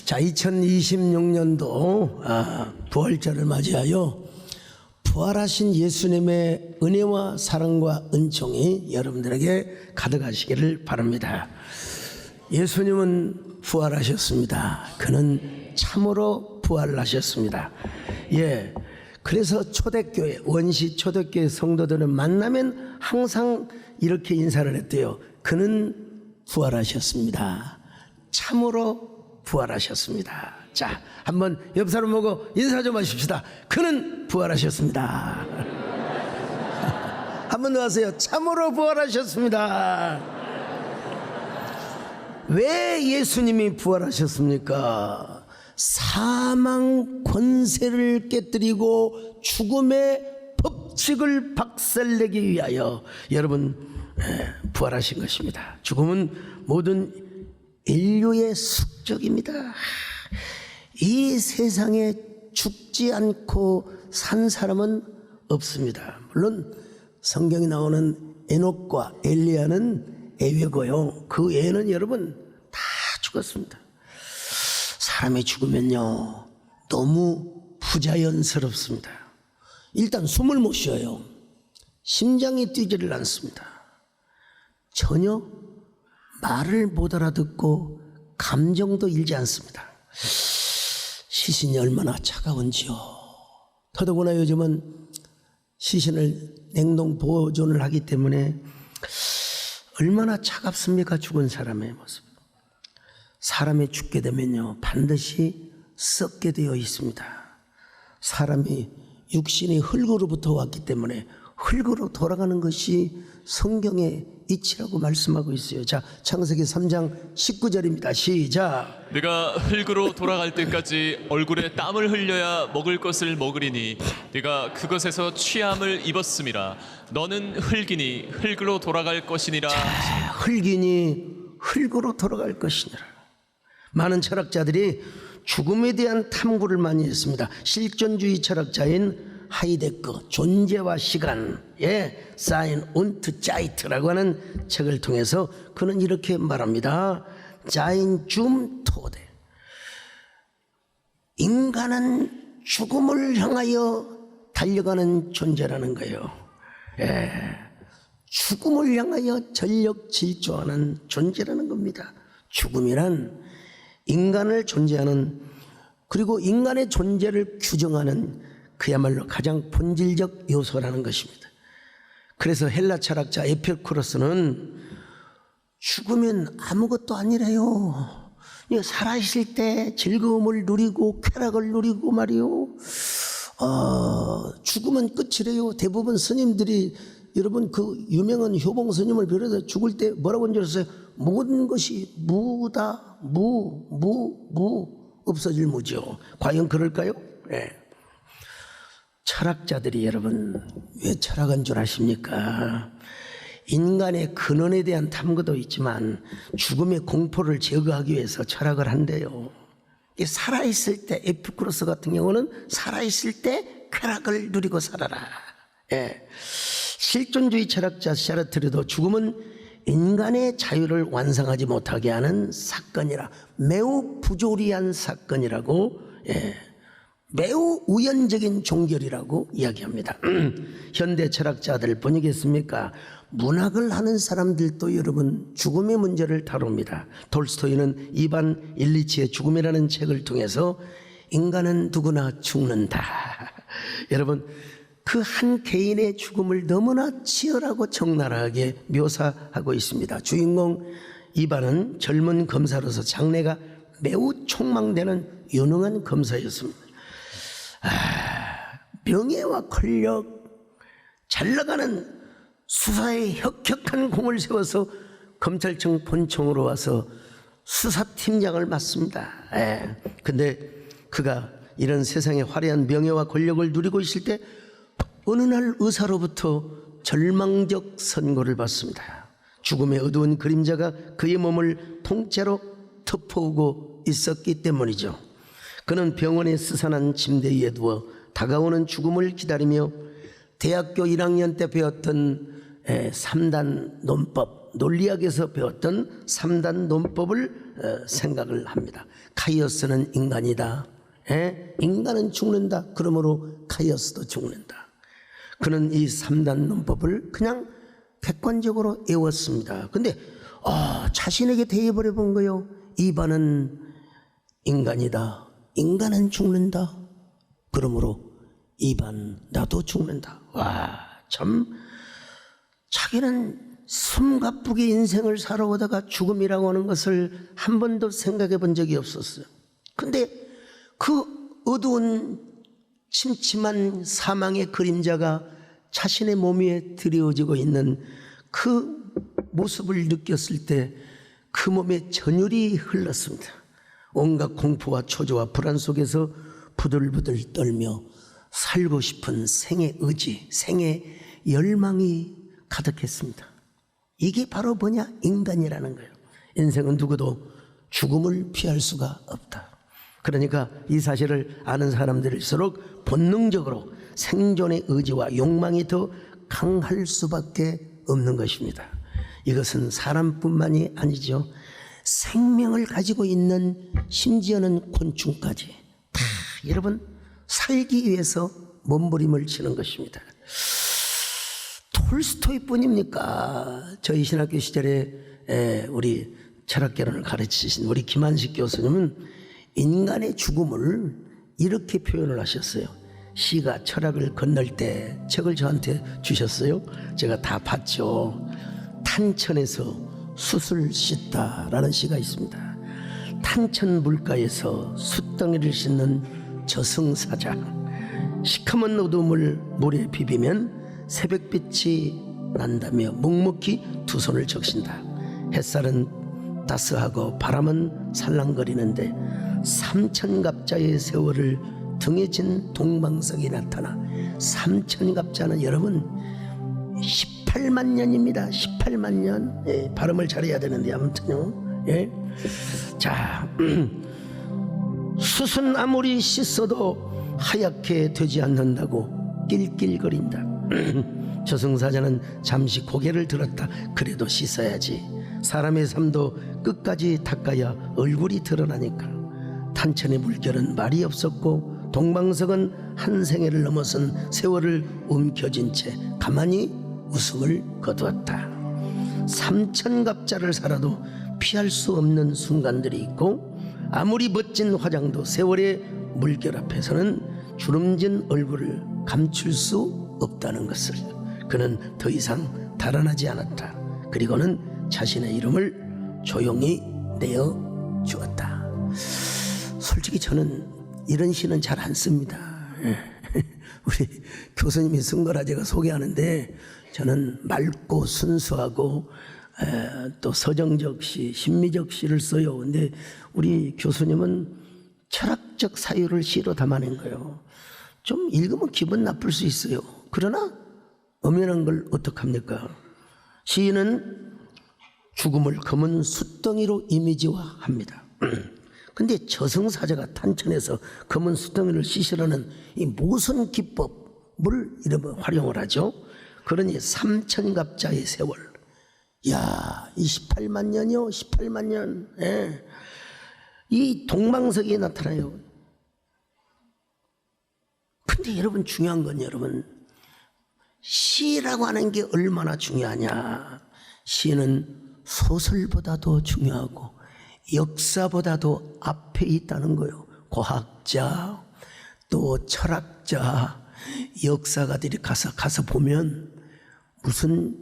자, 2026년도 부활절을 맞이하여 부활하신 예수님의 은혜와 사랑과 은총이 여러분들에게 가득하시기를 바랍니다. 예수님은 부활하셨습니다. 그는 참으로 부활하셨습니다. 예, 그래서 초대교회, 원시 초대교회 성도들은 만나면 항상 이렇게 인사를 했대요. 그는 부활하셨습니다. 참으로 부활하셨습니다. 자, 한번 옆 사람 보고 인사 좀 하십시다. 그는 부활하셨습니다. 한번 더 하세요. 참으로 부활하셨습니다. 왜 예수님이 부활하셨습니까? 사망 권세를 깨뜨리고 죽음의 법칙을 박살내기 위하여 여러분 부활하신 것입니다. 죽음은 모든 인류의 숙적입니다. 이 세상에 죽지 않고 산 사람은 없습니다. 물론 성경에 나오는 에녹과 엘리야는 예외고요. 그 외에는 여러분 다 죽었습니다. 사람이 죽으면요 너무 부자연스럽습니다. 일단 숨을 못 쉬어요. 심장이 뛰지를 않습니다. 전혀 말을 못 알아듣고 감정도 일지 않습니다. 시신이 얼마나 차가운지요. 더더구나 요즘은 시신을 냉동 보존을 하기 때문에 얼마나 차갑습니까? 죽은 사람의 모습. 사람이 죽게 되면요 반드시 썩게 되어 있습니다. 사람이 육신이 흙으로부터 왔기 때문에 흙으로 돌아가는 것이 성경의 이치라고 말씀하고 있어요. 자, 창세기 3장 19절입니다. 시작. 네가 흙으로 돌아갈 때까지 얼굴에 땀을 흘려야 먹을 것을 먹으리니 네가 그것에서 취함을 입었음이라. 너는 흙이니 흙으로 돌아갈 것이니라. 자, 흙이니 흙으로 돌아갈 것이니라. 많은 철학자들이 죽음에 대한 탐구를 많이 했습니다. 실존주의 철학자인 하이데거 존재와 시간의 사인 운트 자이트라고 하는 책을 통해서 그는 이렇게 말합니다. 자인 줌 토데. 인간은 죽음을 향하여 달려가는 존재라는 거예요. 예, 죽음을 향하여 전력 질주하는 존재라는 겁니다. 죽음이란 인간을 존재하는, 그리고 인간의 존재를 규정하는 그야말로 가장 본질적 요소라는 것입니다. 그래서 헬라 철학자 에피쿠로스는 죽으면 아무것도 아니래요. 살아있을 때 즐거움을 누리고 쾌락을 누리고 말이요, 죽으면 끝이래요. 대부분 스님들이, 여러분 그 유명한 효봉 스님을 비롯해서 죽을 때 뭐라고 한 줄 아세요? 모든 것이 무다. 무 없어질 무죠. 과연 그럴까요? 네. 철학자들이 여러분 왜 철학한 줄 아십니까? 인간의 근원에 대한 탐구도 있지만 죽음의 공포를 제거하기 위해서 철학을 한대요. 살아있을 때, 에피쿠로스 같은 경우는 살아있을 때 쾌락을 누리고 살아라. 예. 실존주의 철학자 샤르트르도 죽음은 인간의 자유를 완성하지 못하게 하는 사건이라, 매우 부조리한 사건이라고, 예, 매우 우연적인 종결이라고 이야기합니다. 현대 철학자들 보니겠습니까? 문학을 하는 사람들도 여러분 죽음의 문제를 다룹니다. 톨스토이는 이반 일리치의 죽음이라는 책을 통해서 인간은 누구나 죽는다. 여러분 그 한 개인의 죽음을 너무나 치열하고 적나라하게 묘사하고 있습니다. 주인공 이반은 젊은 검사로서 장래가 매우 촉망되는 유능한 검사였습니다. 명예와 권력, 잘 나가는 수사에 혁혁한 공을 세워서 검찰청 본청으로 와서 수사팀장을 맡습니다. 근데 그가 이런 세상의 화려한 명예와 권력을 누리고 있을 때 어느 날 의사로부터 절망적 선고를 받습니다. 죽음의 어두운 그림자가 그의 몸을 통째로 덮어오고 있었기 때문이죠. 그는 병원에 스산한 침대 위에 누워 다가오는 죽음을 기다리며 대학교 1학년 때 배웠던 3단 논법, 논리학에서 배웠던 3단 논법을 생각을 합니다. 카이오스는 인간이다. 인간은 죽는다. 그러므로 카이오스도 죽는다. 그는 이 3단 논법을 그냥 객관적으로 외웠습니다. 근데 자신에게 대입을 해본 거예요. 이반은 인간이다. 인간은 죽는다. 그러므로 이반 나도 죽는다. 와, 참 자기는 숨가쁘게 인생을 살아오다가 죽음이라고 하는 것을 한 번도 생각해 본 적이 없었어요. 근데 그 어두운 침침한 사망의 그림자가 자신의 몸 위에 드리워지고 있는 그 모습을 느꼈을 때 그 몸에 전율이 흘렀습니다. 온갖 공포와 초조와 불안 속에서 부들부들 떨며 살고 싶은 생의 의지, 생의 열망이 가득했습니다. 이게 바로 뭐냐? 인간이라는 거예요. 인생은 누구도 죽음을 피할 수가 없다. 그러니까 이 사실을 아는 사람들일수록 본능적으로 생존의 의지와 욕망이 더 강할 수밖에 없는 것입니다. 이것은 사람뿐만이 아니죠. 생명을 가지고 있는 심지어는 곤충까지 다 여러분 살기 위해서 몸부림을 치는 것입니다. 톨스토이뿐입니까? 저희 신학교 시절에 우리 철학개론을 가르치신 우리 김한식 교수님은 인간의 죽음을 이렇게 표현을 하셨어요. 시가 철학을 건널 때 책을 저한테 주셨어요. 제가 다 봤죠. 탄천에서 숯을 씻다라는 시가 있습니다. 탄천 물가에서 숯덩이를 씻는 저승사자. 시커먼 어둠을 물에 비비면 새벽빛이 난다며 묵묵히 두 손을 적신다. 햇살은 따스하고 바람은 살랑거리는데 삼천갑자의 세월을 등에 진 동방석이 나타나 삼천갑자는 여러분 18만 년입니다. 18만 년. 발음을 잘해야 되는데 아무튼요. 자, 숯은 아무리 씻어도 하얗게 되지 않는다고 낄낄거린다. 저승사자는 잠시 고개를 들었다. 그래도 씻어야지. 사람의 삶도 끝까지 닦아야 얼굴이 드러나니까. 탄천의 물결은 말이 없었고 동방석은 한 생애를 넘어선 세월을 움켜쥔 채 가만히 웃음을 거두었다. 삼천갑자를 살아도 피할 수 없는 순간들이 있고 아무리 멋진 화장도 세월의 물결 앞에서는 주름진 얼굴을 감출 수 없다는 것을 그는 더 이상 달아나지 않았다. 그리고는 자신의 이름을 조용히 내어 주었다. 솔직히 저는 이런 시는 잘 안 씁니다. 우리 교수님이 쓴 거라 제가 소개하는데 저는 맑고 순수하고 또 서정적 시, 심미적 시를 써요. 근데 우리 교수님은 철학적 사유를 시로 담아낸 거예요. 좀 읽으면 기분 나쁠 수 있어요. 그러나 엄연한 걸 어떡합니까? 시인은 죽음을 검은 숯덩이로 이미지화합니다. 근데 저승사자가 탄천에서 검은 숯덩이를 씻으려는 이 모선 기법을 이러면 활용을 하죠. 그러니 삼천갑자의 세월. 야, 이 18만 년이요. 18만 년. 이 동방석이 나타나요. 근데 여러분 중요한 건 여러분 시라고 하는 게 얼마나 중요하냐. 시는 소설보다도 중요하고 역사보다도 앞에 있다는 거예요. 과학자 또 철학자 역사가들이 가서 보면 무슨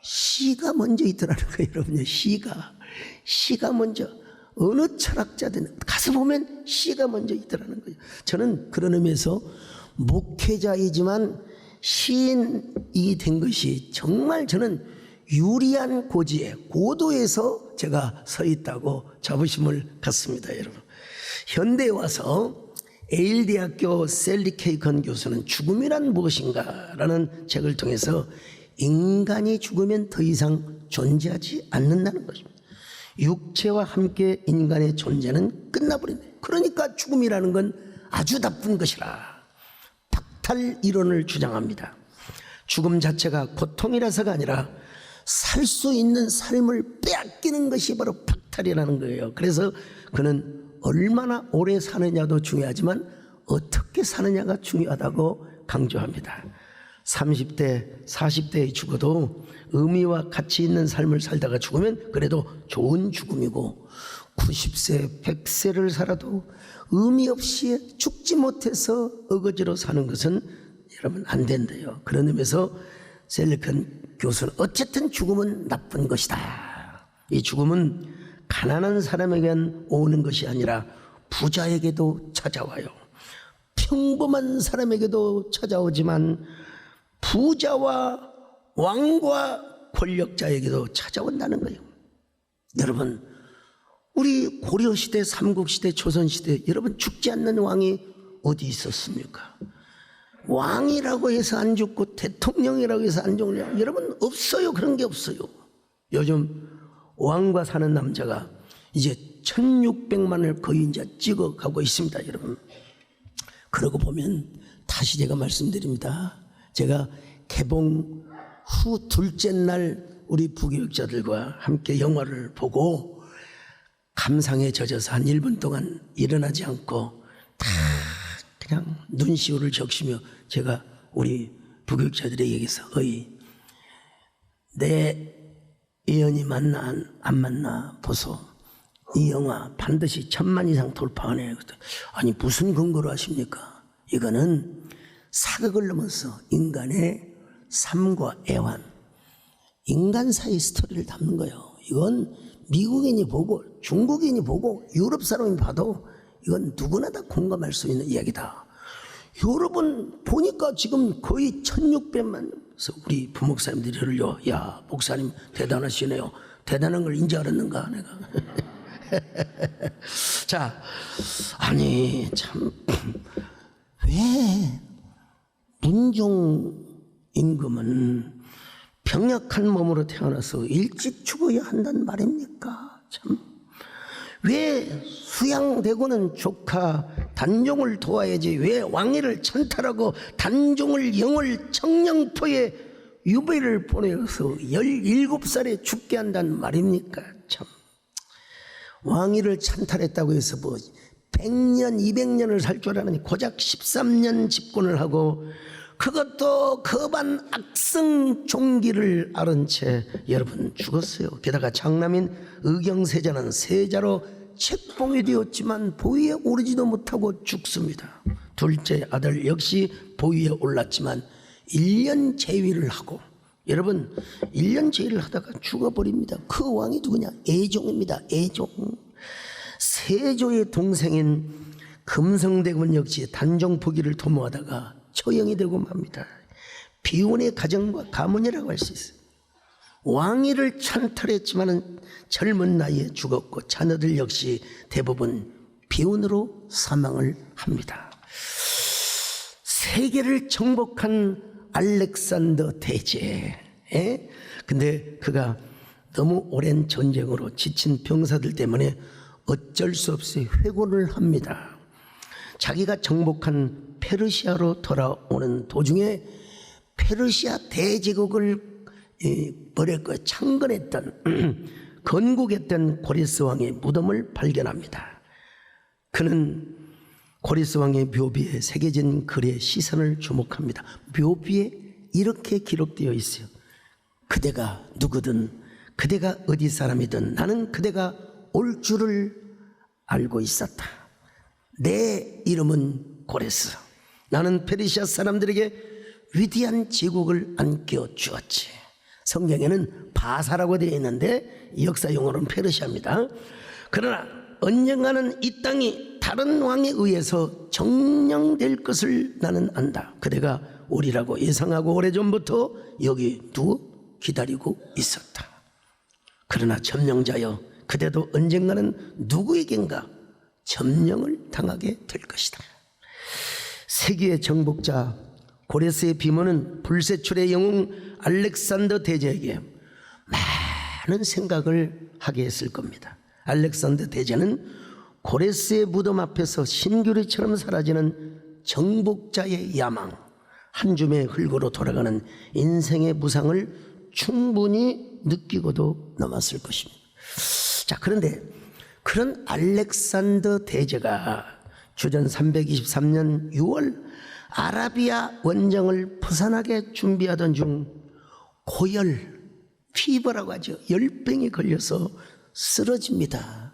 시가 먼저 있더라는 거예요. 여러분요. 시가 먼저 어느 철학자든 가서 보면 시가 먼저 있더라는 거예요. 저는 그런 의미에서 목회자이지만 시인이 된 것이 정말 저는 유리한 고지에 고도에서 제가 서 있다고 자부심을 갖습니다. 여러분 현대에 와서 에일대학교 셀리 케이컨 교수는 죽음이란 무엇인가 라는 책을 통해서 인간이 죽으면 더 이상 존재하지 않는다는 것입니다. 육체와 함께 인간의 존재는 끝나버린다. 그러니까 죽음이라는 건 아주 나쁜 것이라 박탈 이론을 주장합니다. 죽음 자체가 고통이라서가 아니라 살 수 있는 삶을 빼앗기는 것이 바로 박탈 파탈이라는 거예요. 그래서 그는 얼마나 오래 사느냐도 중요하지만 어떻게 사느냐가 중요하다고 강조합니다. 30대, 40대에 죽어도 의미와 가치 있는 삶을 살다가 죽으면 그래도 좋은 죽음이고 90세, 100세를 살아도 의미 없이 죽지 못해서 어거지로 사는 것은 여러분 안 된대요. 그런 의미에서 셀리컨 교수는 어쨌든 죽음은 나쁜 것이다. 이 죽음은 가난한 사람에게만 오는 것이 아니라 부자에게도 찾아와요. 평범한 사람에게도 찾아오지만 부자와 왕과 권력자에게도 찾아온다는 거예요. 여러분, 우리 고려시대, 삼국시대, 조선시대 여러분 죽지 않는 왕이 어디 있었습니까? 왕이라고 해서 안 죽고 대통령이라고 해서 안 죽냐? 여러분 없어요. 그런 게 없어요. 요즘 왕과 사는 남자가 이제 1600만을 거의 이제 찍어가고 있습니다. 여러분, 그러고 보면 다시 제가 말씀드립니다. 제가 개봉 후 둘째 날 우리 부교육자들과 함께 영화를 보고 감상에 젖어서 한 1분 동안 일어나지 않고 다 그냥 눈시울을 적시며 제가 우리 부교육자들에게 얘기해서 내 예언이 맞나 안 맞나 보소. 이 영화 반드시 1000만 이상 돌파하네. 아니 무슨 근거로 하십니까? 이거는 사극을 넘어서 인간의 삶과 애환, 인간사의 스토리를 담는 거예요. 이건 미국인이 보고 중국인이 보고 유럽 사람이 봐도 이건 누구나 다 공감할 수 있는 이야기다. 여러분 보니까 지금 거의 1600만. 그래서 우리 부목사님들이를요, 야 목사님 대단하시네요. 대단한 걸 인지 알았는가 내가. 자, 아니 참 왜 문종 임금은 병약한 몸으로 태어나서 일찍 죽어야 한단 말입니까? 참, 왜 수양대고는 조카 단종을 도와야지 왜 왕위를 찬탈하고 단종을 영월 청량포에 유배를 보내서 17살에 죽게 한단 말입니까? 참, 왕위를 찬탈했다고 해서 뭐 100년, 200년을 살 줄 알았더니 고작 13년 집권을 하고 그것도 거반 악성 종기를 앓은 채 여러분 죽었어요. 게다가 장남인 의경세자는 세자로 책봉이 되었지만 보위에 오르지도 못하고 죽습니다. 둘째 아들 역시 보위에 올랐지만 1년 재위를 하고 여러분 1년 재위를 하다가 죽어버립니다. 그 왕이 누구냐? 애종입니다. 애종. 세조의 동생인 금성대군 역시 단종 포기를 도모하다가 처형이 되고 맙니다. 비운의 가정과 가문이라고 할 수 있어요. 왕위를 찬탈했지만 젊은 나이에 죽었고 자녀들 역시 대부분 비운으로 사망을 합니다. 세계를 정복한 알렉산더 대제. 근데 그가 너무 오랜 전쟁으로 지친 병사들 때문에 어쩔 수 없이 회고를 합니다. 자기가 정복한 페르시아로 돌아오는 도중에 페르시아 대제국을 창건했던 건국했던 고레스 왕의 무덤을 발견합니다. 그는 고레스 왕의 묘비에 새겨진 글에 시선을 주목합니다. 묘비에 이렇게 기록되어 있어요. 그대가 누구든 그대가 어디 사람이든 나는 그대가 올 줄을 알고 있었다. 내 이름은 고레스. 나는 페르시아 사람들에게 위대한 제국을 안겨 주었지. 성경에는 바사라고 되어 있는데 역사 용어로는 페르시아입니다. 그러나 언젠가는 이 땅이 다른 왕에 의해서 정령될 것을 나는 안다. 그대가 오리라고 예상하고 오래전부터 여기 두고 기다리고 있었다. 그러나 점령자여, 그대도 언젠가는 누구에겐가 점령을 당하게 될 것이다. 세계의 정복자 고레스의 비모는 불세출의 영웅 알렉산더 대제에게 많은 생각을 하게 했을 겁니다. 알렉산더 대제는 고레스의 무덤 앞에서 신규리처럼 사라지는 정복자의 야망, 한 줌의 흙으로 돌아가는 인생의 무상을 충분히 느끼고도 넘었을 것입니다. 자, 그런데 그런 알렉산더 대제가 주전 323년 6월 아라비아 원정을 부산하게 준비하던 중 고열, 피버라고 하죠. 열병이 걸려서 쓰러집니다.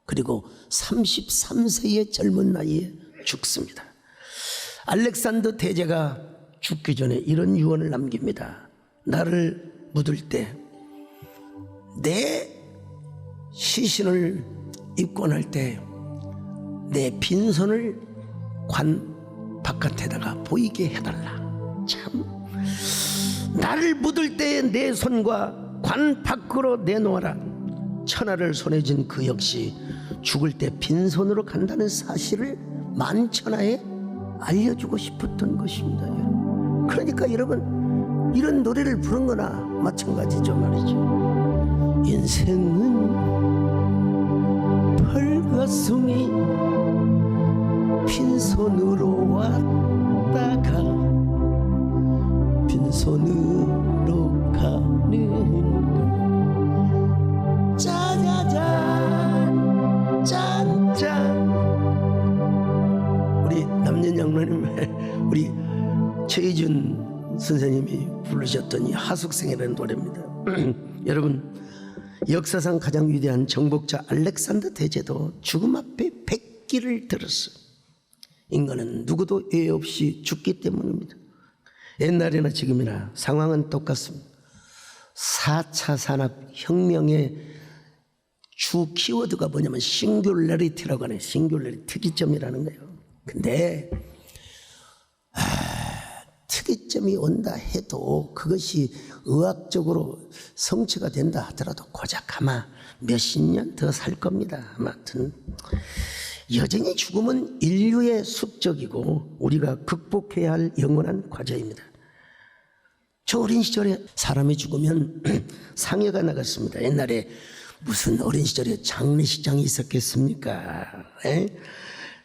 그리고 33세의 젊은 나이에 죽습니다. 알렉산더 대제가 죽기 전에 이런 유언을 남깁니다. 나를 묻을 때 내 시신을 입건할 때 내 빈손을 관 바깥에다가 보이게 해달라. 참, 나를 묻을 때 내 손과 관 밖으로 내놓아라. 천하를 손에 쥔 그 역시 죽을 때 빈손으로 간다는 사실을 만천하에 알려주고 싶었던 것입니다. 여러분. 그러니까 여러분, 이런 노래를 부른 거나 마찬가지죠 말이죠. 인생은 벌거숭이 빈손으로 왔다가 빈손으로 가는 짜자잔 짠짠. 우리 남년 장로님의 우리 최희준 선생님이 부르셨던 이 하숙생이라는 노래입니다. 여러분, 역사상 가장 위대한 정복자 알렉산더 대제도 죽음 앞에 백기를 들었어요. 인간은 누구도 예외 없이 죽기 때문입니다. 옛날이나 지금이나 상황은 똑같습니다. 4차 산업혁명의 주 키워드가 뭐냐면 싱귤러리티라고 하는 싱귤러리티, 특이점이라는 거예요. 근데 특이점이 온다 해도 그것이 의학적으로 성취가 된다 하더라도 고작 아마 몇십 년 더 살 겁니다. 아무튼 여전히 죽음은 인류의 숙적이고 우리가 극복해야 할 영원한 과제입니다. 저 어린 시절에 사람이 죽으면 상여가 나갔습니다. 옛날에 무슨 어린 시절에 장례식장이 있었겠습니까?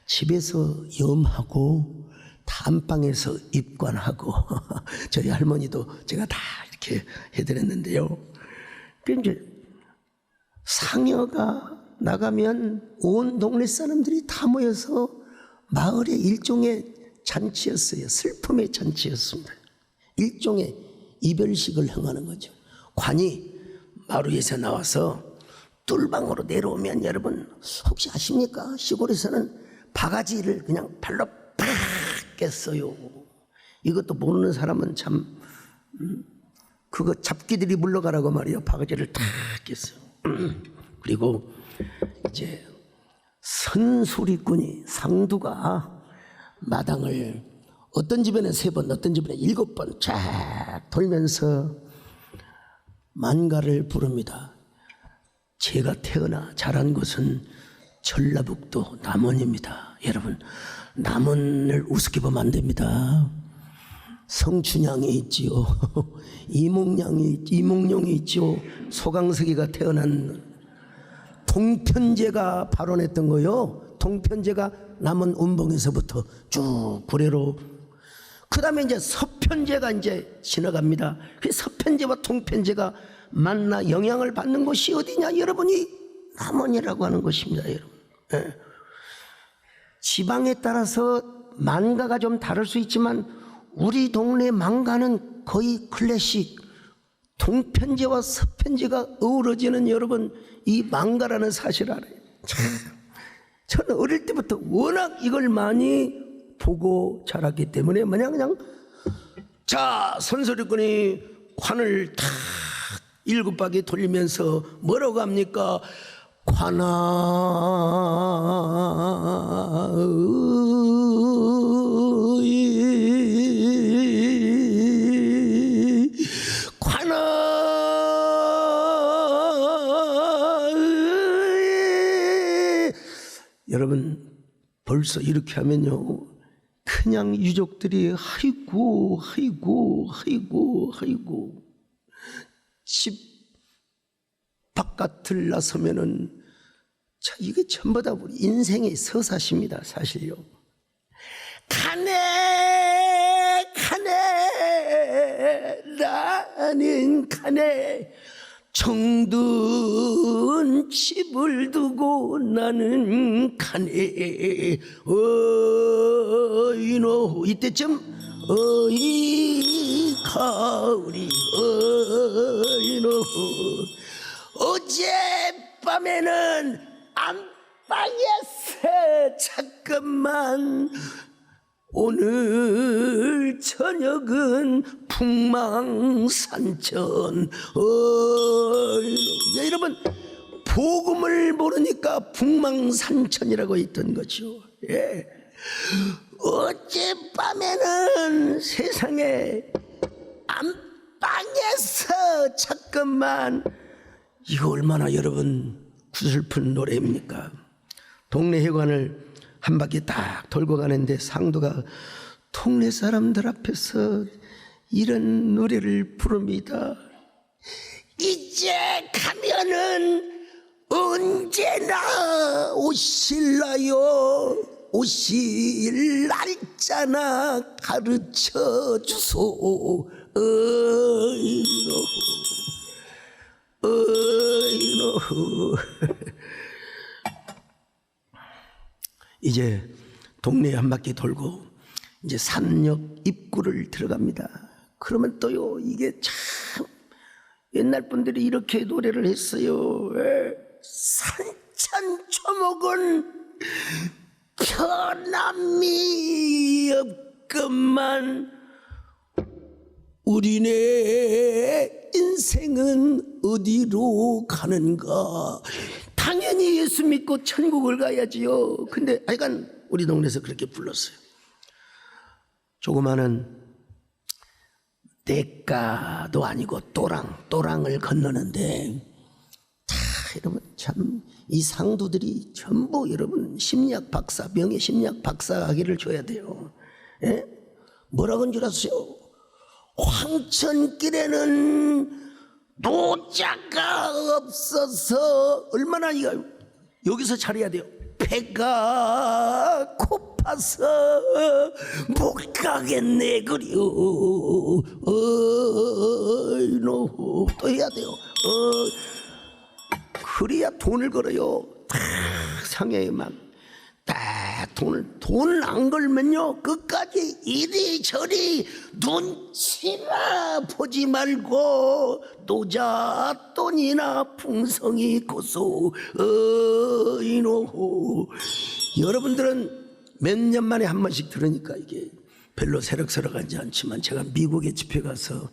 집에서 염하고 단방에서 입관하고 저희 할머니도 제가 다 이렇게 해드렸는데요. 이제 상여가 나가면 온 동네 사람들이 다 모여서 마을의 일종의 잔치였어요. 슬픔의 잔치였습니다. 일종의 이별식을 행하는 거죠. 관이 마루에서 나와서 뚫방으로 내려오면 여러분 혹시 아십니까? 시골에서는 바가지를 그냥 발로 팍 깼어요. 이것도 모르는 사람은 참 그거 잡기들이 물러가라고 말이에요. 바가지를 탁 깼어요. 그리고 이제 선수리꾼이 상두가 마당을 어떤 집에는 3번, 어떤 집에는 7번 쫙 돌면서 만가를 부릅니다. 제가 태어나 자란 곳은 전라북도 남원입니다. 여러분, 남원을 우습게 보면 안 됩니다. 성춘향이 있지요. 이몽룡이 있지요. 소강석이가 태어난 동편제가 발원했던 거요. 동편제가 남원 운봉에서부터 쭉 구례로, 그 다음에 이제 서편제가 이제 지나갑니다. 그 서편제와 동편제가 만나 영향을 받는 곳이 어디냐? 여러분이 남원이라고 하는 곳입니다. 여러분. 네. 지방에 따라서 만가가 좀 다를 수 있지만 우리 동네 만가는 거의 클래식, 동편제와 서편제가 어우러지는 여러분 이 만가라는 사실 알아요. 저는 어릴 때부터 워낙 이걸 많이 보고 자랐기 때문에 그냥 자, 선소리꾼이 관을 탁 7바퀴 돌리면서 뭐라고 합니까? 관아 여러분, 벌써 이렇게 하면요 그냥 유족들이 아이고 집 바깥을 나서면은 자, 이게 전부 다 우리 인생의 서사십니다. 사실요. 가네 나는 가네 정든 집을 두고 나는 가네. 어이노 이때쯤 어이 가을이 어이노 어젯밤에는 안방에서 잠깐만 오늘 저녁은 풍망산천 여러분 복음을 모르니까 풍망산천이라고 했던 거죠. 예. 어젯밤에는 세상에 안방에서 잠깐만 이거 얼마나 여러분 구슬픈 노래입니까? 동네 회관을 한 바퀴 딱 돌고 가는데 상도가 동네 사람들 앞에서 이런 노래를 부릅니다. 이제 가면은 언제나 오실라요. 오실 날짜나 가르쳐 주소. 어이노 어이노 이제 동네 한 바퀴 돌고 이제 산역 입구를 들어갑니다. 그러면 또요 이게 참 옛날 분들이 이렇게 노래를 했어요. 산천 초목은 변함이 없건만 우리네 인생은 어디로 가는가. 당연히 예수 믿고 천국을 가야지요. 근데 하여간 우리 동네에서 그렇게 불렀어요. 조그마한 대가도 아니고 또랑을 건너는데 여러분 참 이 상도들이 전부 여러분 심리학 박사, 명예 심리학 박사 학위를 줘야 돼요. 예? 뭐라고 한 줄 아세요? 황천길에는 노자가 없어서 얼마나 여기서 잘해야 돼요. 배가 고파서 못 가겠네 그려. 어이노 또 해야 돼요. 그래야 돈을 걸어요. 딱 상해에만 딱 돈을 안 걸면요 끝까지 이리저리 눈치나 보지 말고 노자 돈이나 풍성이 고소. 어이노 여러분들은 몇 년 만에 한 번씩 들으니까 이게 별로 새록새록하지 않지만 제가 미국에 집회 가서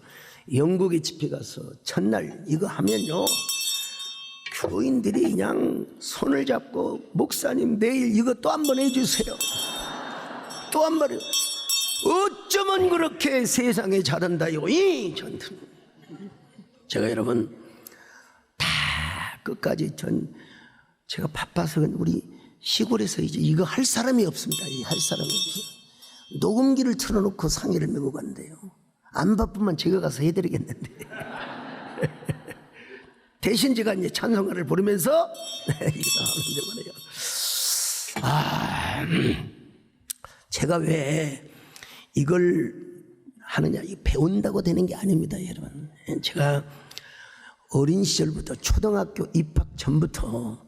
영국에 집회 가서 첫날 이거 하면요 교인들이 그냥 손을 잡고 목사님 내일 이거 또 한 번 해주세요. 또 한 번요. 어쩌면 그렇게 세상에 잘한다요. 제가 여러분 다 끝까지 제가 바빠서 우리 시골에서 이제 이거 할 사람이 없습니다. 할 사람이 없어요. 녹음기를 틀어놓고 상의를 메고 간대요. 안 바쁘면 제가 가서 해드리겠는데. 대신 제가 이제 찬송가를 부르면서 이거 하면 되거든요. 제가 왜 이걸 하느냐, 이 배운다고 되는 게 아닙니다, 여러분. 제가 어린 시절부터 초등학교 입학 전부터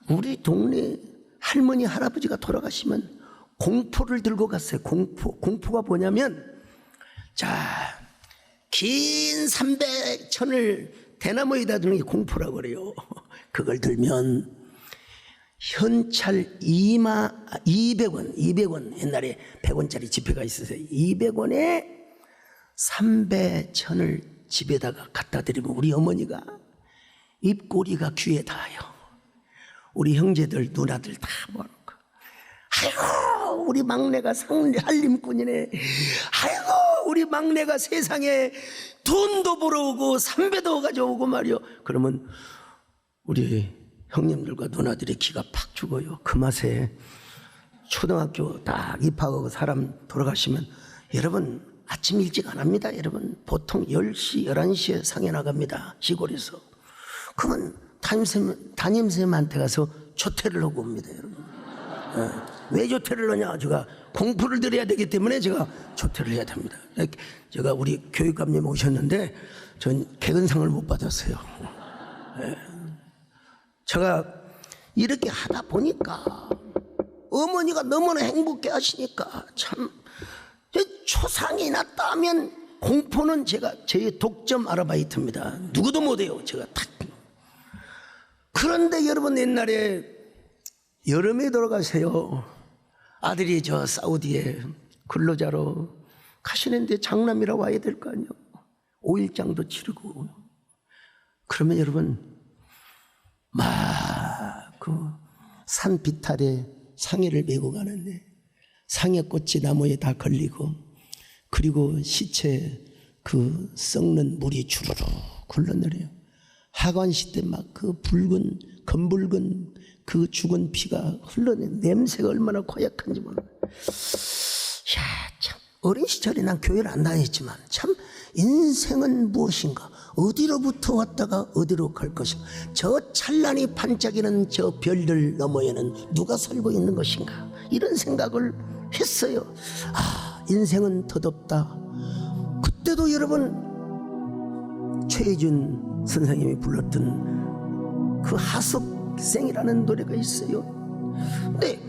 우리 동네 할머니 할아버지가 돌아가시면 공포를 들고 갔어요. 공포가 뭐냐면 긴 300천을 대나무에다 두는 게 공포라고 그래요. 그걸 들면 현찰 200원 옛날에 100원짜리 지폐가 있었어요. 200원에 300천을 집에다가 갖다 드리면 우리 어머니가 입꼬리가 귀에 닿아요. 우리 형제들 누나들 다 모아놓고 아이고 우리 막내가 한림꾼이네. 아이고 우리 막내가 세상에 돈도 벌어오고 삼배도 가져오고 말이요. 그러면 우리 형님들과 누나들의 기가 팍 죽어요. 그 맛에 초등학교 딱 입학하고 사람 돌아가시면 여러분 아침 일찍 안 합니다. 여러분 보통 10시 11시에 상해 나갑니다. 시골에서. 그러면 담임쌤한테 가서 초퇴를 하고 옵니다. 여러분. 왜 조퇴를 하냐? 제가 공포를 드려야 되기 때문에 제가 조퇴를 해야 됩니다. 제가 우리 교육감님 오셨는데 전 개근상을 못 받았어요. 제가 이렇게 하다 보니까 어머니가 너무나 행복해 하시니까 참 초상이 났다면 공포는 제가 제 독점 아르바이트입니다. 누구도 못해요. 제가 딱. 그런데 여러분 옛날에 여름에 돌아가세요. 아들이 저 사우디에 근로자로 가시는데 장남이라 와야 될 거 아니에요. 5일장도 치르고. 그러면 여러분 막 그 산 비탈에 상해를 메고 가는데 상해꽃이 나무에 다 걸리고 그리고 시체 그 썩는 물이 주르륵 흘러내려요. 하관시 때 막 그 붉은 검붉은 그 죽은 피가 흘러내 냄새가 얼마나 고약한지 몰라요. 야, 참 어린 시절에 난 교회를 안 다녔지만 참 인생은 무엇인가? 어디로부터 왔다가 어디로 갈 것인가? 저 찬란히 반짝이는 저 별들 너머에는 누가 살고 있는 것인가? 이런 생각을 했어요. 아, 인생은 덧없다. 그때도 여러분 최혜준 선생님이 불렀던 그 하석생이라는 노래가 있어요. 근데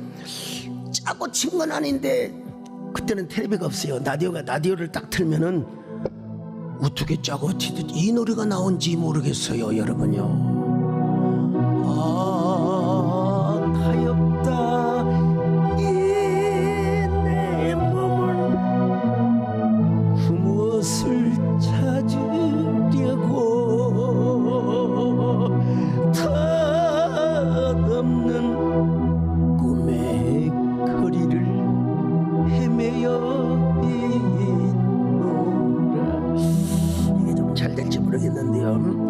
짜고 친 건 아닌데 그때는 텔레비가 없어요. 라디오를 딱 틀면은 어떻게 짜고 치듯 이 노래가 나온지 모르겠어요, 여러분요. 아, 가엾다 이 내 몸은 그 무엇을 찾으려고 덧없는 꿈의 거리를 헤매어 이게 좀 잘 될지 모르겠는데요.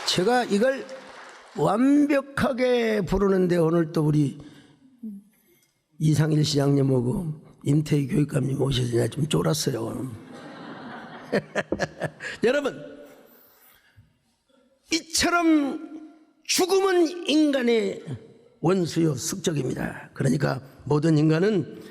제가 이걸 완벽하게 부르는데 오늘 또 우리 이상일 시장님하고 임태희 교육감님 오셔서 내가 좀 쫄았어요. 여러분, 이처럼 죽음은 인간의 원수요 숙적입니다. 그러니까 모든 인간은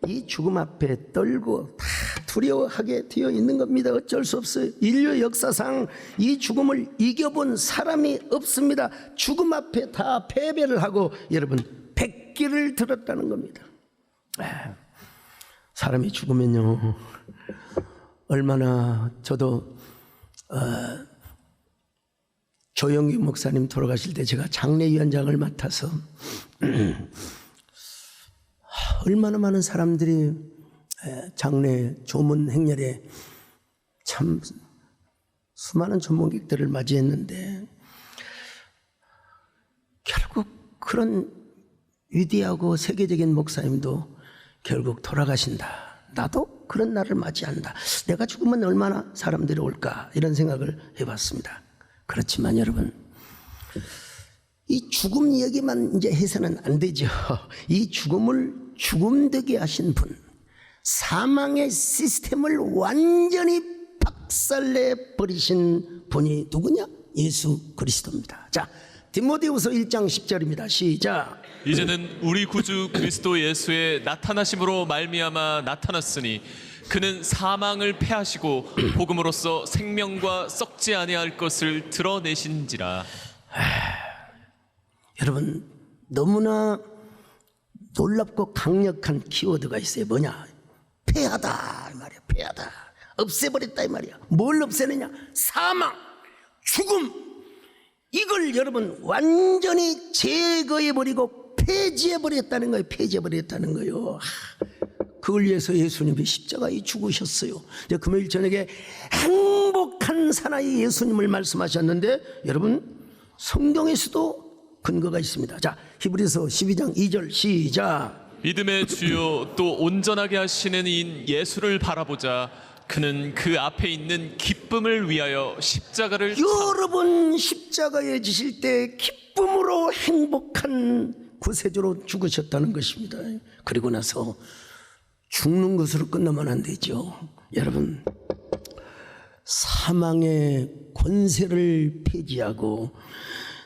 이 죽음 앞에 떨고 다 두려워하게 되어 있는 겁니다. 어쩔 수 없어요. 인류 역사상 이 죽음을 이겨본 사람이 없습니다. 죽음 앞에 다 패배를 하고 여러분 백기를 들었다는 겁니다. 사람이 죽으면요 얼마나 저도 조영규 목사님 돌아가실 때 제가 장례위원장을 맡아서 얼마나 많은 사람들이 장례 조문 행렬에 참 수많은 조문객들을 맞이했는데 결국 그런 위대하고 세계적인 목사님도 결국 돌아가신다. 나도 그런 날을 맞이한다. 내가 죽으면 얼마나 사람들이 올까 이런 생각을 해봤습니다. 그렇지만 여러분 이 죽음 얘기만 이제 해서는 안 되죠. 이 죽음을 죽음되게 하신 분, 사망의 시스템을 완전히 박살내 버리신 분이 누구냐? 예수 그리스도입니다. 자, 디모데후서 1장 10절입니다. 시작. 이제는 우리 구주 그리스도 예수의 나타나심으로 말미암아 나타났으니 그는 사망을 패하시고 복음으로써 생명과 썩지 아니할 것을 드러내신지라. 여러분, 너무나 놀랍고 강력한 키워드가 있어요. 뭐냐? 패하다 이 말이야. 패하다, 없애버렸다 이 말이야. 뭘 없애느냐? 사망, 죽음, 이걸 여러분 완전히 제거해버리고 폐지해버렸다는 거예요. 폐지해버렸다는 거예요. 그걸 위해서 예수님이 십자가에 죽으셨어요. 금요일 저녁에 행복한 사나이 예수님을 말씀하셨는데 여러분 성경에서도 근거가 있습니다. 자, 히브리서 12장 2절 시작. 믿음의 주요 또 온전하게 하시는 이인 예수를 바라보자. 그는 그 앞에 있는 기쁨을 위하여 십자가를 여러분 십자가에 지실 때 기쁨으로 행복한 구세주로 죽으셨다는 것입니다. 그리고 나서 죽는 것으로 끝나면 안 되죠. 여러분, 사망의 권세를 폐지하고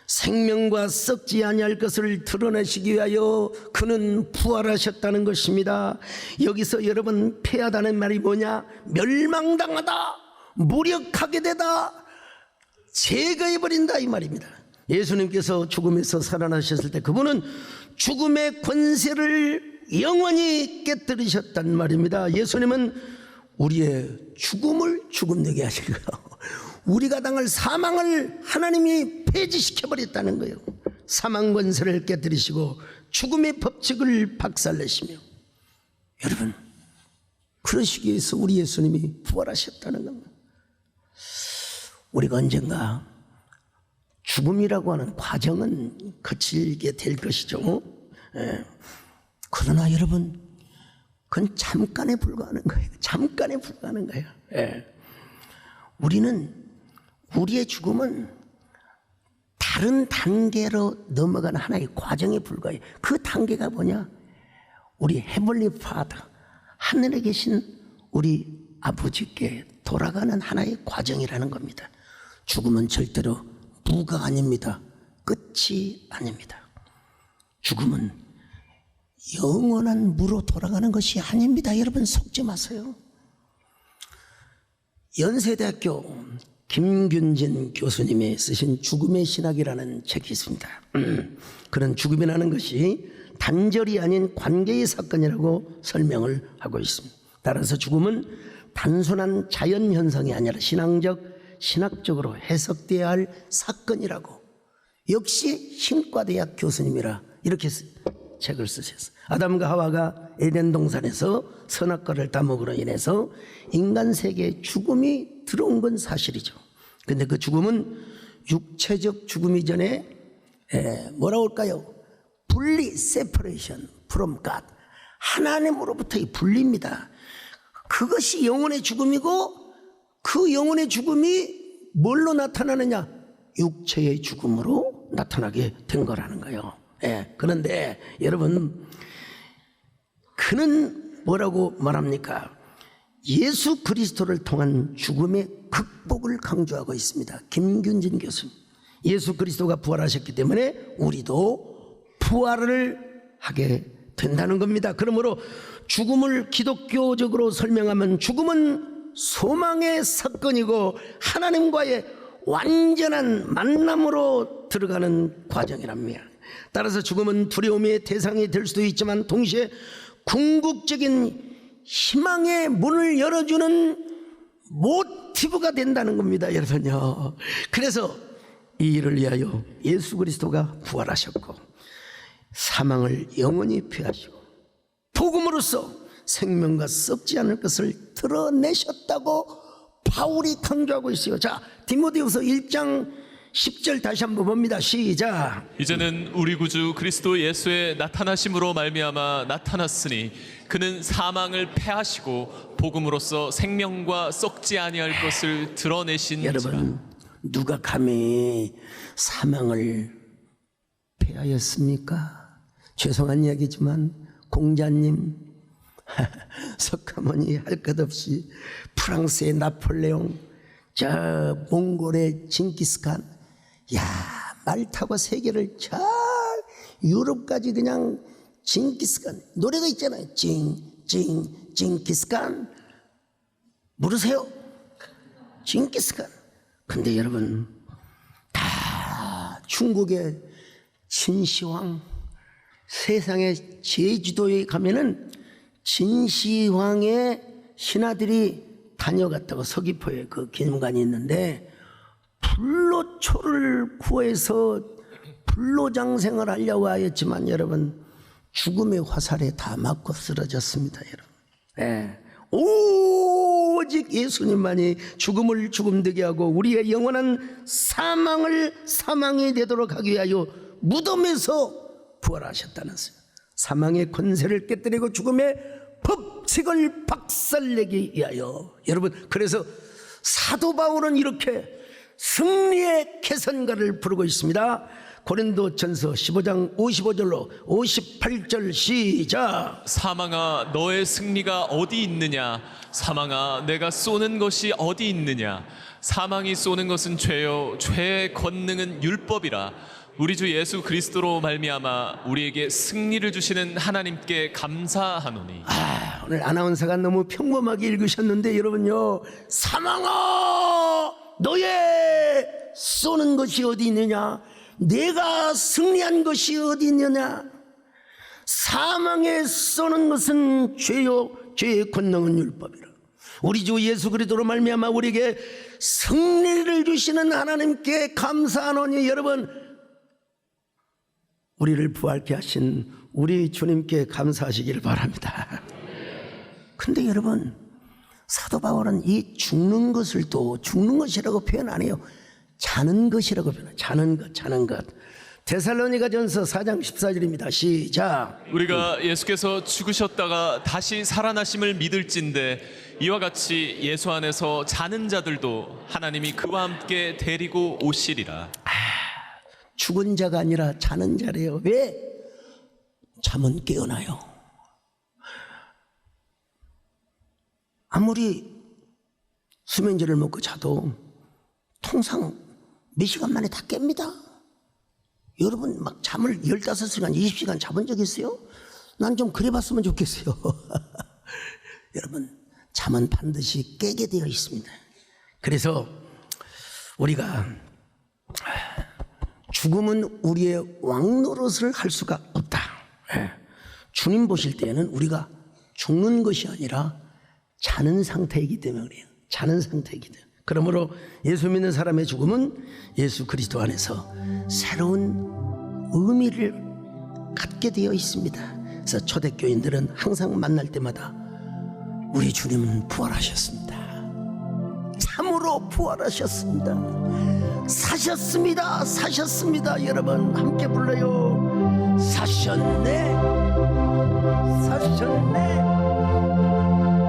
생명과 썩지 아니할 것을 드러내시기 위하여 그는 부활하셨다는 것입니다. 여기서 여러분 패하다는 말이 뭐냐? 멸망당하다, 무력하게 되다, 제거해버린다 이 말입니다. 예수님께서 죽음에서 살아나셨을 때 그분은 죽음의 권세를 영원히 깨뜨리셨단 말입니다. 예수님은 우리의 죽음을 죽음되게 하시고요, 우리가 당할 사망을 하나님이 폐지시켜버렸다는 거예요. 사망 권세를 깨뜨리시고 죽음의 법칙을 박살내시며, 여러분 그러시기 위해서 우리 예수님이 부활하셨다는 겁니다. 우리가 언젠가 죽음이라고 하는 과정은 거칠게 될 것이죠. 그러나 여러분 그건 잠깐에 불과하는 거예요. 잠깐에 불과하는 거예요. 우리의 죽음은 다른 단계로 넘어가는 하나의 과정에 불과해요. 그 단계가 뭐냐? 우리 헤블리 파더, 하늘에 계신 우리 아버지께 돌아가는 하나의 과정이라는 겁니다. 죽음은 절대로 무가 아닙니다. 끝이 아닙니다. 죽음은 영원한 무로 돌아가는 것이 아닙니다. 여러분 속지 마세요. 연세대학교 김균진 교수님이 쓰신 죽음의 신학이라는 책이 있습니다. 그런 죽음이라는 것이 단절이 아닌 관계의 사건이라고 설명을 하고 있습니다. 따라서 죽음은 단순한 자연현상이 아니라 신학적으로 해석되어야 할 사건이라고, 역시 신과대학 교수님이라 이렇게 책을 쓰셨어요. 아담과 하와가 에덴 동산에서 선악과를 따먹으로 인해서 인간 세계에 죽음이 들어온 건 사실이죠. 근데 그 죽음은 육체적 죽음이 전에 뭐라고 할까요? 분리, separation from God, 하나님으로부터의 분리입니다. 그것이 영혼의 죽음이고, 그 영혼의 죽음이 뭘로 나타나느냐? 육체의 죽음으로 나타나게 된 거라는 거예요. 그런데 여러분, 그는 뭐라고 말합니까? 예수 그리스도를 통한 죽음의 극복을 강조하고 있습니다. 김균진 교수님, 예수 그리스도가 부활하셨기 때문에 우리도 부활을 하게 된다는 겁니다. 그러므로 죽음을 기독교적으로 설명하면 죽음은 소망의 사건이고 하나님과의 완전한 만남으로 들어가는 과정이랍니다. 따라서 죽음은 두려움의 대상이 될 수도 있지만 동시에 궁극적인 희망의 문을 열어주는 모티브가 된다는 겁니다, 여러분요. 그래서 이 일을 위하여 예수 그리스도가 부활하셨고 사망을 영원히 피하시고 복음으로써 생명과 썩지 않을 것을 드러내셨다고 바울이 강조하고 있어요. 자, 디모데후서 1장 10절 다시 한번 봅니다. 시작. 이제는 우리 구주 그리스도 예수의 나타나심으로 말미암아 나타났으니 그는 사망을 패하시고 복음으로써 생명과 썩지 아니할 것을 드러내신지라. 여러분, 누가 감히 사망을 패하였습니까? 죄송한 이야기지만 공자님, 석가모니 할 것 없이 프랑스의 나폴레옹, 저 몽골의 징기스칸, 야, 말 타고 세계를 잘 유럽까지 그냥 징기스칸 노래가 있잖아요. 징기스칸 모르세요? 징기스칸. 근데 여러분 다 중국의 진시황, 세상의 제주도에 가면은 진시황의 신하들이 다녀갔다고 서귀포에 그 기념관이 있는데 불로초를 구해서 불로장생을 하려고 하였지만 여러분 죽음의 화살에 다 맞고 쓰러졌습니다. 여러분. 네. 오직 예수님만이 죽음을 죽음되게 하고 우리의 영원한 사망을 사망이 되도록 하기 위하여 무덤에서 부활하셨다는 것을, 사망의 권세를 깨뜨리고 죽음의 법칙을 박살내기 위하여. 여러분, 그래서 사도 바울은 이렇게 승리의 개선가를 부르고 있습니다. 고린도전서 15장 55절로 58절 시작. 사망아 너의 승리가 어디 있느냐? 사망아 내가 쏘는 것이 어디 있느냐? 사망이 쏘는 것은 죄요 죄의 권능은 율법이라. 우리 주 예수 그리스도로 말미암아 우리에게 승리를 주시는 하나님께 감사하노니. 오늘 아나운서가 너무 평범하게 읽으셨는데 여러분요, 사망아 너의 쏘는 것이 어디 있느냐? 내가 승리한 것이 어디 있느냐? 사망에 쏘는 것은 죄요 죄의 권능은 율법이라. 우리 주 예수 그리스도로 말미암아 우리에게 승리를 주시는 하나님께 감사하노니. 여러분, 우리를 부활케 하신 우리 주님께 감사하시길 바랍니다. 근데 여러분, 사도 바울은 이 죽는 것을 또 죽는 것이라고 표현 안 해요. 자는 것이라고 표현해요. 자는 것. 데살로니가전서 4장 14절입니다. 시작. 우리가 예수께서 죽으셨다가 다시 살아나심을 믿을진대 이와 같이 예수 안에서 자는 자들도 하나님이 그와 함께 데리고 오시리라. 죽은 자가 아니라 자는 자래요. 왜? 잠은 깨어나요. 아무리 수면제를 먹고 자도 통상 몇 시간 만에 다 깹니다. 여러분 막 잠을 15시간 20시간 자본 적 있어요? 난 좀 그래 봤으면 좋겠어요. 여러분, 잠은 반드시 깨게 되어 있습니다. 그래서 우리가 죽음은 우리의 왕노릇을 할 수가 없다. 주님 보실 때에는 우리가 죽는 것이 아니라 자는 상태이기 때문에 그래요. 자는 상태이기 때문에. 그러므로 예수 믿는 사람의 죽음은 예수 그리스도 안에서 새로운 의미를 갖게 되어 있습니다. 그래서 초대교인들은 항상 만날 때마다 우리 주님은 부활하셨습니다. 참으로 부활하셨습니다. 사셨습니다. 여러분 함께 불러요. 사셨네.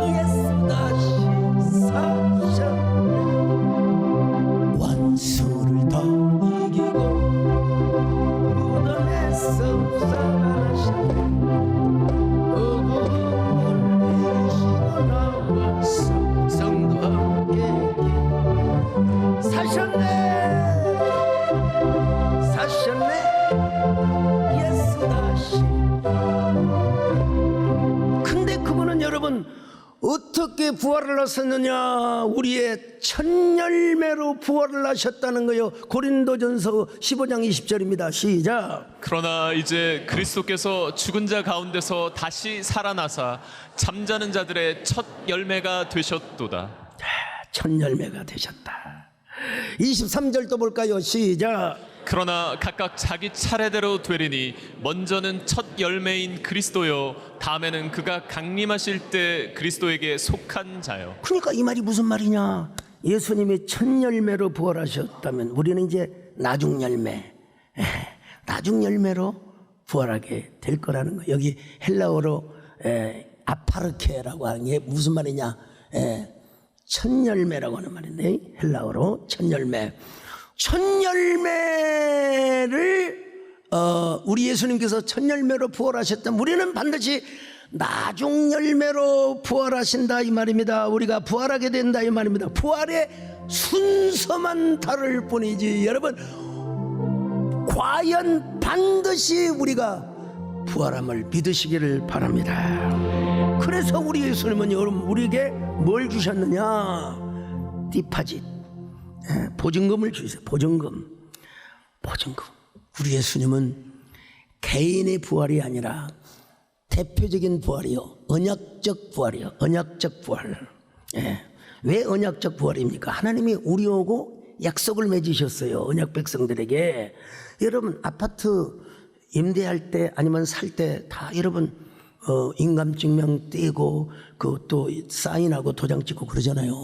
예수 다시 사셨네. 원수를 더 이기고 무덤에서 살아나셨네. 어둠을 이기시고 나와서 성도 함께 사셨네. 예수 다시. 근데 그분은 여러분 어떻게 부활을 하셨느냐? 우리의 첫 열매로 부활을 하셨다는 거예요. 고린도전서 15장 20절입니다. 시작. 그러나 이제 그리스도께서 죽은 자 가운데서 다시 살아나사 잠자는 자들의 첫 열매가 되셨도다. 첫 열매가 되셨다. 23절도 볼까요? 시작. 그러나 각각 자기 차례대로 되리니 먼저는 첫 열매인 그리스도요 다음에는 그가 강림하실 때 그리스도에게 속한 자요. 그러니까 이 말이 무슨 말이냐? 예수님이 첫 열매로 부활하셨다면 우리는 이제 나중 열매로 부활하게 될 거라는 거예요. 여기 헬라어로 아파르케라고 하는 게 무슨 말이냐? 첫 열매라고 하는 말인데, 헬라어로 첫 열매. 첫 열매를 우리 예수님께서 첫 열매로 부활하셨다면 우리는 반드시 나중 열매로 부활하신다 이 말입니다. 우리가 부활하게 된다 이 말입니다. 부활의 순서만 다를 뿐이지 여러분 과연 반드시 우리가 부활함을 믿으시기를 바랍니다. 그래서 우리 예수님은 여러분 우리에게 뭘 주셨느냐? 디파짓, 보증금을 주세요. 보증금. 우리 예수님은 개인의 부활이 아니라 대표적인 부활이요, 언약적 부활이요. 언약적 부활. 왜 언약적 부활입니까? 하나님이 우리하고 약속을 맺으셨어요. 언약 백성들에게. 여러분 아파트 임대할 때 아니면 살 때 다 여러분 인감증명 떼고 그것도 사인하고 도장 찍고 그러잖아요.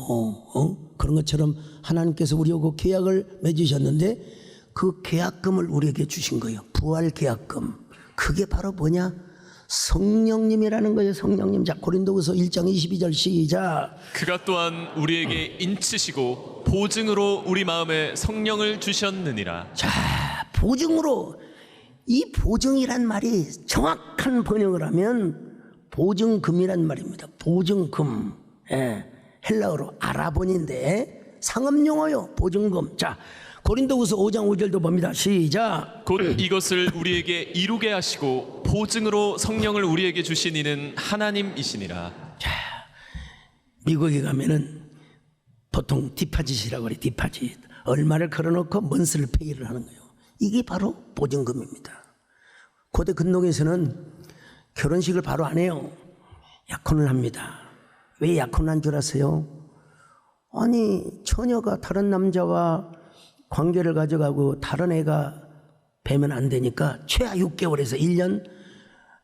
그런 것처럼 하나님께서 우리하고 계약을 맺으셨는데 그 계약금을 우리에게 주신 거예요. 부활 계약금. 그게 바로 뭐냐? 성령님이라는 거예요. 성령님. 자, 고린도후서 1장 22절 시작. 그가 또한 우리에게 인치시고 보증으로 우리 마음에 성령을 주셨느니라. 자, 보증으로. 이 보증이란 말이 정확한 번역을 하면 보증금이란 말입니다. 보증금. 헬라어로 아라본인데 상업용어요. 보증금. 자, 고린도후서 5장 5절도 봅니다. 시작. 곧 이것을 우리에게 이루게 하시고 보증으로 성령을 우리에게 주신 이는 하나님이시니라. 자, 미국에 가면은 보통 디파짓이라고 그래. 디파짓. 얼마를 걸어놓고 먼스를 페이를 하는 거예요. 이게 바로 보증금입니다. 고대 근동에서는 결혼식을 바로 안 해요. 약혼을 합니다. 왜 약혼을 한 줄 아세요? 아니, 처녀가 다른 남자와 관계를 가져가고 다른 애가 뵈면 안 되니까 최하 6개월에서 1년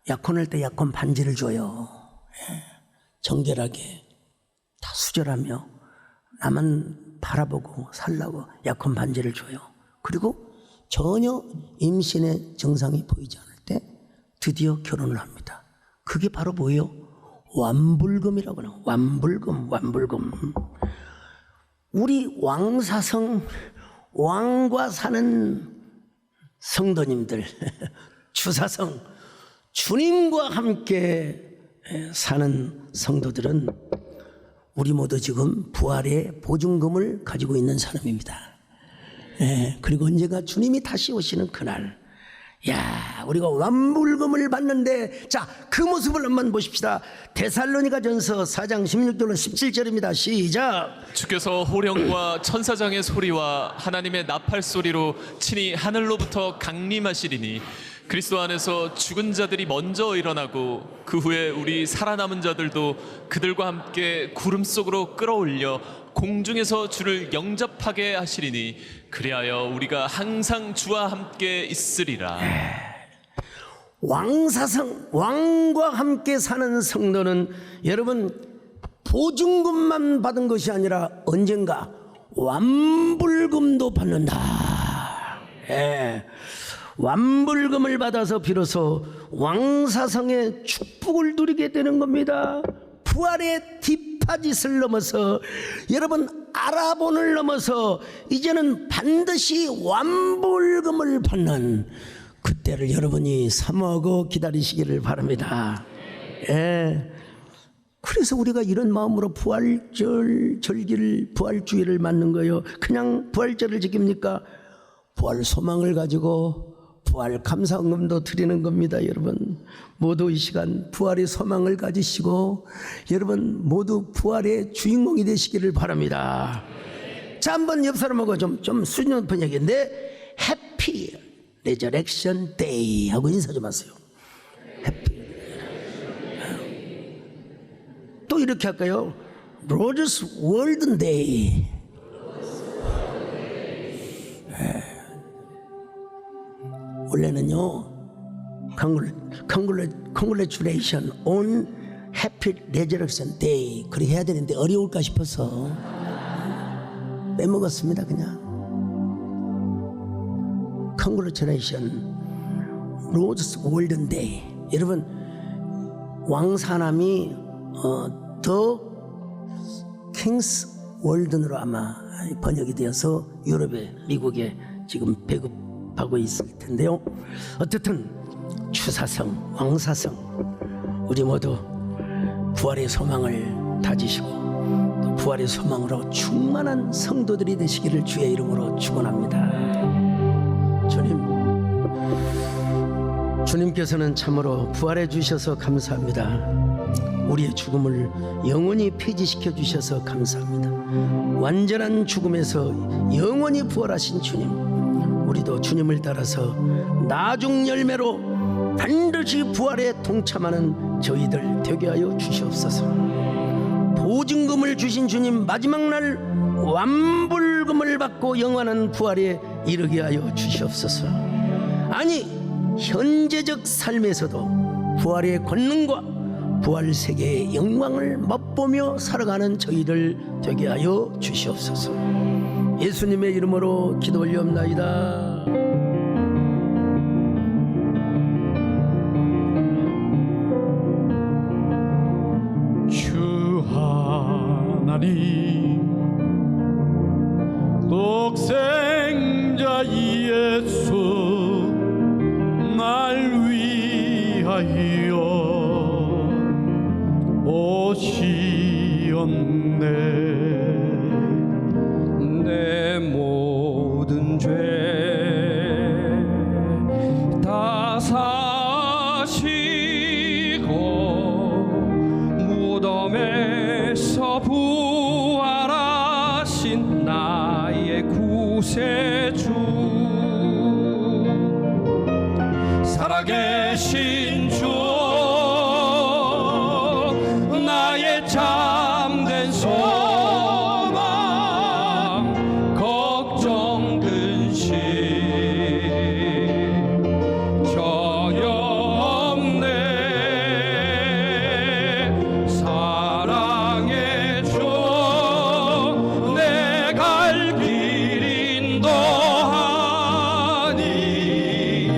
약혼할 때 약혼 반지를 줘요. 정결하게 다 수절하며 나만 바라보고 살라고 약혼 반지를 줘요. 그리고 전혀 임신의 증상이 보이지 않을 때 드디어 결혼을 합니다. 그게 바로 뭐예요? 완불금이라고 해요. 완불금. 우리 왕사성, 왕과 사는 성도님들, 주사성, 주님과 함께 사는 성도들은 우리 모두 지금 부활의 보증금을 가지고 있는 사람입니다. 그리고 언제가 주님이 다시 오시는 그날, 야, 우리가 완불금을 받는데, 자, 그 모습을 한번 보십시다. 데살로니가전서 4장 16절로 17절입니다. 시작. 주께서 호령과 천사장의 소리와 하나님의 나팔 소리로 친히 하늘로부터 강림하시리니 그리스도 안에서 죽은 자들이 먼저 일어나고 그 후에 우리 살아남은 자들도 그들과 함께 구름 속으로 끌어올려 공중에서 주를 영접하게 하시리니 그리하여 우리가 항상 주와 함께 있으리라. 왕사성, 왕과 함께 사는 성도는 여러분 보증금만 받은 것이 아니라 언젠가 완불금도 받는다. 완불금을 받아서 비로소 왕사성의 축복을 누리게 되는 겁니다. 부활의 디파짓을 넘어서 여러분 아라본을 넘어서 이제는 반드시 완불금을 받는 그때를 여러분이 사모하고 기다리시기를 바랍니다. 그래서 우리가 이런 마음으로 부활주의를 맞는 거예요. 그냥 부활절을 지킵니까? 부활 소망을 가지고 부활 감사헌금도 드리는 겁니다. 여러분 모두 이 시간 부활의 소망을 가지시고 여러분 모두 부활의 주인공이 되시기를 바랍니다. 자, 한번 옆 사람하고 좀 수준 높은 얘기인데 해피 레저렉션 데이 하고 인사 좀 하세요. 해피. 또 이렇게 할까요? 로저스 월든 데이. 원래는요, Congratulation on Happy Resurrection Day 그렇게 해야 되는데 어려울까 싶어서 빼먹었습니다. 그냥 Congratulation Rose Golden Day. 여러분 왕사남이 The King's World으로 아마 번역이 되어서 유럽에 미국에 지금 배급하고 있을 텐데요. 어쨌든 추사성, 왕사성 우리 모두 부활의 소망을 다지시고 또 부활의 소망으로 충만한 성도들이 되시기를 주의 이름으로 축원합니다. 주님 주님께서는 참으로 부활해 주셔서 감사합니다. 우리의 죽음을 영원히 폐지시켜 주셔서 감사합니다. 완전한 죽음에서 영원히 부활하신 주님, 우리도 주님을 따라서 나중 열매로 반드시 부활에 동참하는 저희들 되게 하여 주시옵소서. 보증금을 주신 주님, 마지막 날 완불금을 받고 영원한 부활에 이르게 하여 주시옵소서. 아니, 현재적 삶에서도 부활의 권능과 부활 세계의 영광을 맛보며 살아가는 저희들 되게 하여 주시옵소서. 예수님의 이름으로 기도 올리옵나이다. 주 하나님, 독생자 예수 날 위하여 오시었네. 내 모든 죄 다 사시고 무덤에서 부활하신 나의 구세주, 살아계신 주, 나의 참된 소망, 걱정 근심 전혀 없네. 사랑의 주, 내 갈 길 인도하니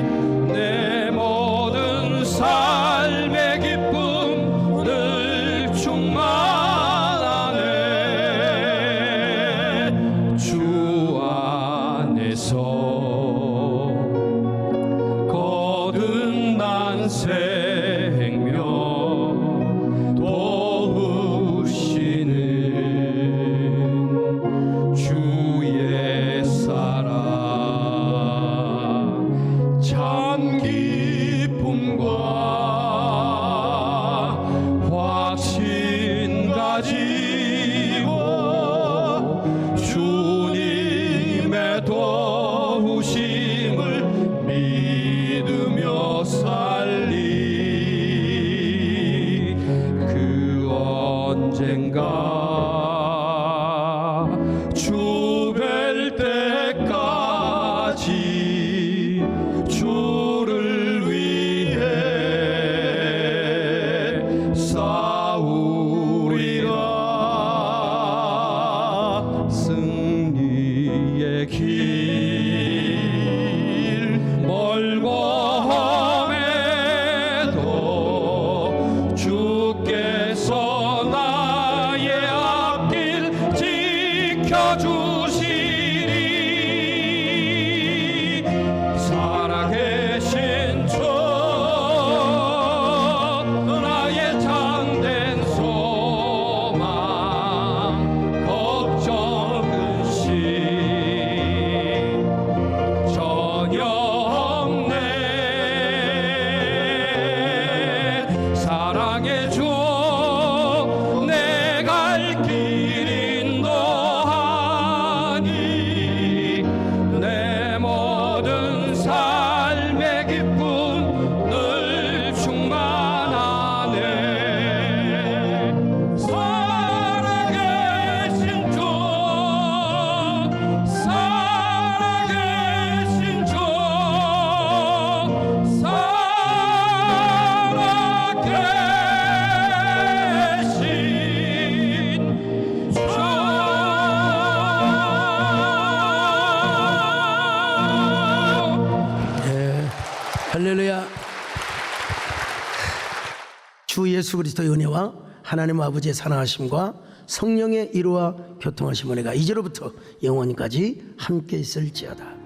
내 모든 삶의 기쁨 늘 충만하네. 주 안에서 거듭난 생명 도우시는 주의 사랑, 참 기쁨과 확신 가지고 주님의 도우심을 믿으며 살리. 그 언젠가 주 뵐 때까지 주를 위해 싸우리라. 승리의 길 멀고 험해도 주께서 나의 앞길 지켜주시리. 살아계신 주, 나의 참된 소망, 걱정 근심 전혀 없네. 사랑의 주, 내 갈 길 인도하니 내 모든 삶의 기쁨 늘 충만하네. 살아계신 주, 살아계신 주, 살아계신 주. 할렐루야. 주 예수 그리스도의 은혜와 하나님 아버지의 사랑하심과 성령의 이루와 교통하심 은혜가 이제로부터 영원히까지 함께 있을지어다.